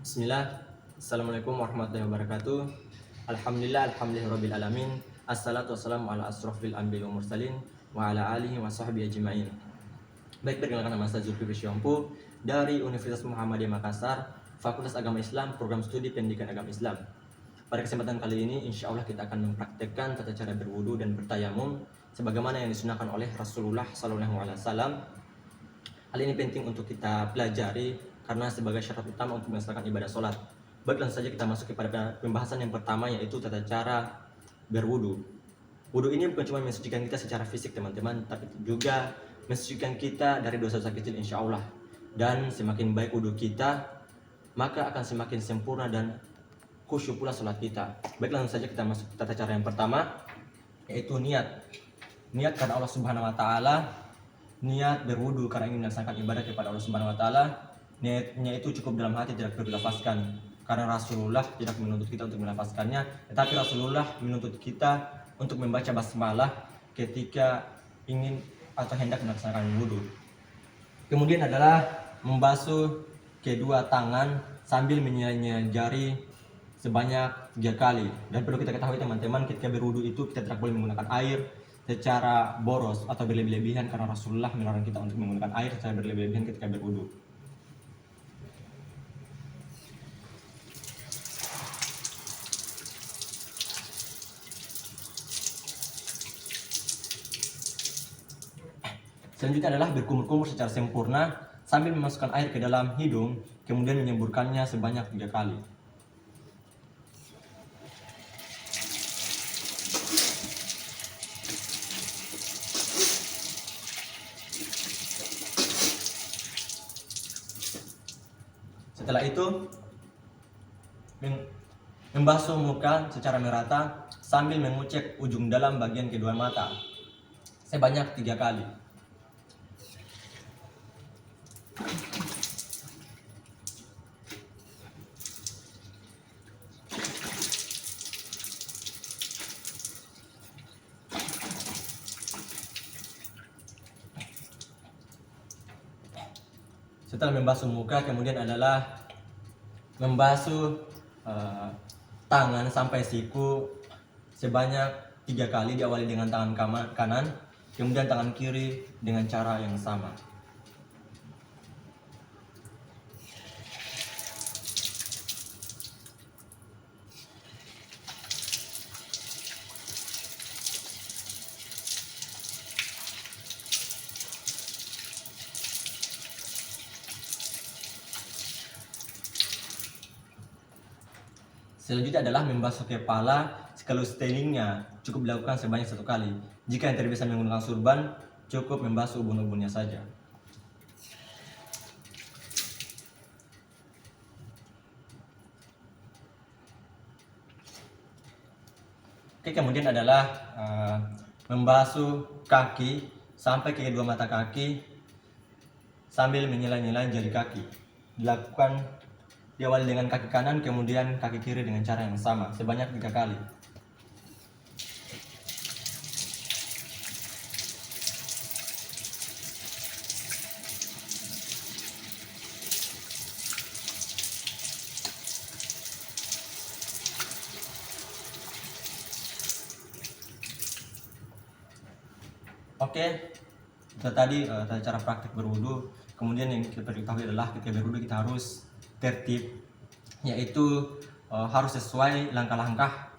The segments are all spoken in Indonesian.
Bismillah. Assalamualaikum warahmatullahi wabarakatuh. Alhamdulillahirabbil alamin. Assalatu wassalamu ala asrofil anbiya'i wal mursalin wa ala alihi wa sahbihi ajmain. Baik, perkenalkan, nama saya Zulkifli Syampu dari Universitas Muhammadiyah Makassar, Fakultas Agama Islam, Program Studi Pendidikan Agama Islam. Pada kesempatan kali ini, insya Allah kita akan mempraktekkan tata cara berwudu dan bertayamum sebagaimana yang disunahkan oleh Rasulullah SAW. Hal ini penting untuk kita pelajari karena sebagai syarat utama untuk melaksanakan ibadah sholat. Baik, langsung saja kita masuk kepada pembahasan yang pertama, yaitu tata cara berwudu. Wudu ini bukan cuma mensucikan kita secara fisik teman-teman, tapi juga mensucikan kita dari dosa-dosa kecil insya Allah. Dan semakin baik wudu kita, maka akan semakin sempurna dan khusyuk pula sholat kita. Baik, langsung saja kita masuk ke tata cara yang pertama, yaitu niat. Niat karena Allah Subhanahu wa Ta'ala. Niat berwudu karena ingin melaksanakan ibadah kepada Allah Subhanahu wa Ta'ala. Niatnya itu cukup dalam hati, tidak perlu dilafazkan, karena Rasulullah tidak menuntut kita untuk melafazkannya, tetapi Rasulullah menuntut kita untuk membaca basmalah ketika ingin atau hendak melaksanakan wudu. Kemudian adalah membasuh kedua tangan sambil menyela-nyela jari sebanyak 3 kali. Dan perlu kita ketahui teman-teman, ketika berwudu itu kita tidak boleh menggunakan air secara boros atau berlebih-lebihan, karena Rasulullah melarang kita untuk menggunakan air secara berlebih-lebihan ketika berwudu. Selanjutnya adalah berkumur-kumur secara sempurna sambil memasukkan air ke dalam hidung, kemudian menyemburkannya sebanyak 3 kali. Setelah itu membasuh muka secara merata sambil mengucek ujung dalam bagian kedua mata sebanyak 3 kali. Setelah membasuh muka, kemudian adalah membasuh tangan sampai siku sebanyak 3 kali, diawali dengan tangan kanan, kemudian tangan kiri dengan cara yang sama. Selanjutnya adalah membasuh kepala, kalau stylingnya cukup dilakukan sebanyak 1 kali. Jika yang terbiasa menggunakan surban, cukup membasuh ubun-ubunnya saja. Oke, kemudian adalah membasuh kaki sampai ke kedua mata kaki sambil menyela-nyela jari kaki. Diawali dengan kaki kanan, kemudian kaki kiri dengan cara yang sama sebanyak 3 kali. Oke, itu tadi tata cara praktik berwudu. Kemudian yang kita perlu ketahui adalah ketika berwudu kita harus tertib, yaitu harus sesuai langkah-langkah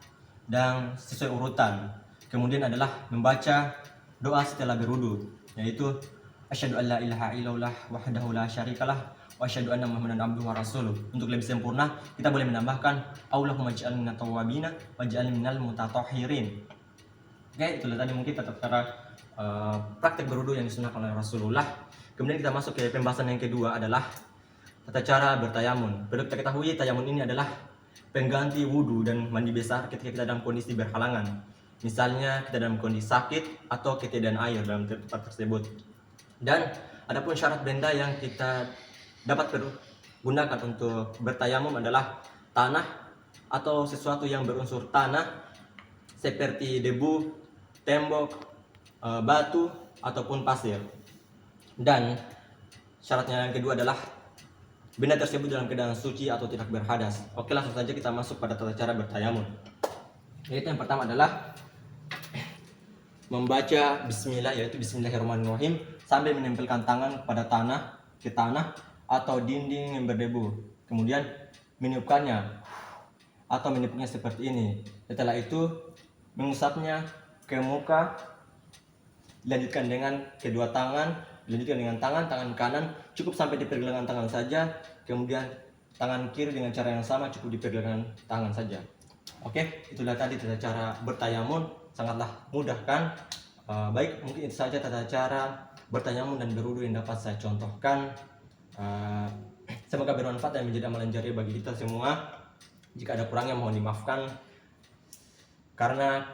dan sesuai urutan. Kemudian adalah membaca doa setelah berwudu, yaitu asyhadu an la ilaha illallah wahdahu la syarikalah wa asyhadu anna muhammadan abduhu wa rasuluh. Untuk lebih sempurna, kita boleh menambahkan Allahumma ij'alni minat tawwabina waj'alni minal mutatahhirin. Oke, itulah tadi mungkin tata cara praktek berwudu yang disunahkan oleh Rasulullah. Kemudian kita masuk ke pembahasan yang kedua, adalah tata cara bertayamun. Perlu kita ketahui, tayamun ini adalah pengganti wudu dan mandi besar ketika kita dalam kondisi berhalangan. Misalnya kita dalam kondisi sakit atau ketiadaan air dalam tempat tersebut. Dan adapun syarat benda yang kita dapat gunakan untuk bertayamum adalah tanah atau sesuatu yang berunsur tanah seperti debu, tembok, batu ataupun pasir. Dan syaratnya yang kedua adalah benda tersebut dalam keadaan suci atau tidak berhadas. Oke, langsung saja kita masuk pada tata cara bertayamum. Yaitu yang pertama adalah membaca bismillah, yaitu bismillahirrahmanirrahim, sambil menempelkan tangan pada tanah atau dinding yang berdebu. Kemudian meniupkannya atau menipuknya seperti ini. Setelah itu mengusapnya ke muka, dilanjutkan dengan kedua tangan, dilanjutkan dengan tangan kanan cukup sampai di pergelangan tangan saja. Kemudian tangan kiri dengan cara yang sama, cukup di pergelangan tangan saja. Oke, itulah tadi tata cara bertayamum, sangatlah mudah kan? Baik, mungkin itu saja tata cara bertayamum dan berwudu yang dapat saya contohkan. Semoga bermanfaat dan menjadi amalan jariah bagi kita semua. Jika ada kurangnya mohon dimaafkan, karena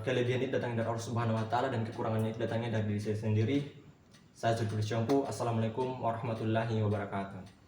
kelebihan itu datangnya dari Allah Subhanahu wa taala dan kekurangannya itu datangnya dari diri saya sendiri. Saya Zulkifli Syampu. Assalamualaikum warahmatullahi wabarakatuh.